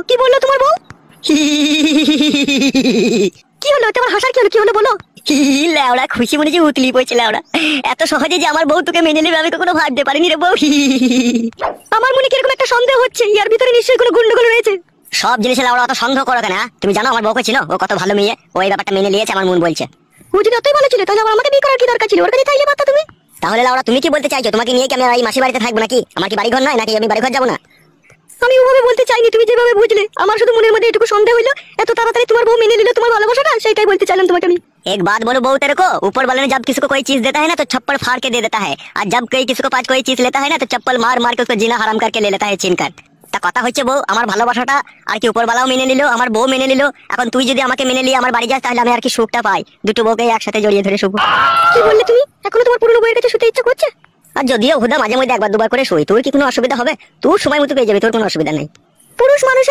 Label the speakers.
Speaker 1: কি বললো তোমার বউ? কি হলো তোমার হাসার? কি হলো, কি হলো বলো? লেওড়া খুশি মনে যে উতলি পড়ছে লেওড়া। এত সহজে যে আমার বউ তোকে মেনে নেবে আমি কখনো ভাবতে পারিনি রে বউ। আমার মনে কিরকম একটা সন্দেহ হচ্ছে, ইয়ার ভিতরে নিশ্চয়ই কোনো গন্ডগোল রয়েছে। সব জিনিসে লেওড়া অত সন্দেহ করো কেন? তুমি জানো আমার বউকে ছিল, ও কত ভালো মেয়ে, ওই ব্যাপারটা মেনে নিয়েছে আমার মন বলছে। ও যদি অতই ভালো ছিল তাহলে আমার আমাকে বিয়ে করার কি দরকার ছিল? ওর কাছে চাইলে পারতা তুমি। তাহলে লাউড়া তুমি কি বলতে চাইছো? তোমাকে নিয়ে কি আমি এই মাসি বাড়িতে থাকবো নাকি? আমার কি বাড়ি ঘর নয় নাকি আমি বাড়ি ঘর যাবো না? আমি ওভাবে বলতে চাইনি, তুমি যেভাবে বুঝলে। আমার শুধু মনের মধ্যে এটুকু সন্দেহ হইলো, এত তাড়াতাড়ি তোমার বউ মেনে নিল তোমার ভালোবাসাটা, সেটাই বলতে চাইলাম তোমাকে আমি। एक बात बोलो बहू तेरे को, ऊपर वाले ने जब किसी को कोई चीज देता है ना तो छप्पड़ फाड़ के दे देता है, और जब कोई किसी को पास कोई चीज लेता है ना तो चप्पल मार मार के उसको जीना हराम करके ले लेता है छीन कर। তা কথা হচ্ছে বউ, আমার ভালোবাসাটা আর কি উপরওয়ালাও মেনে নিল, আমার বউ মেনে নিল। এখন তুই যদি আমাকে মেনে নিয়ে আমার বাড়ি যাস তাহলে আমি আর কি সুখটা পাই? দুটো বউকে একসাথে জড়িয়ে ধরে শুভ। কি বললে তুমি? এখনো তোমার পুরনো বউয়ের কাছে শুতে ইচ্ছা করছে? আর যদিও হুদা মাঝে মধ্যে একবার দুবার করে শুই, তোর কি কোনো অসুবিধা হবে? তোর সময় মতো পেয়ে যাবে, তোর কোনো অসুবিধা নেই। পুরুষ মানুষ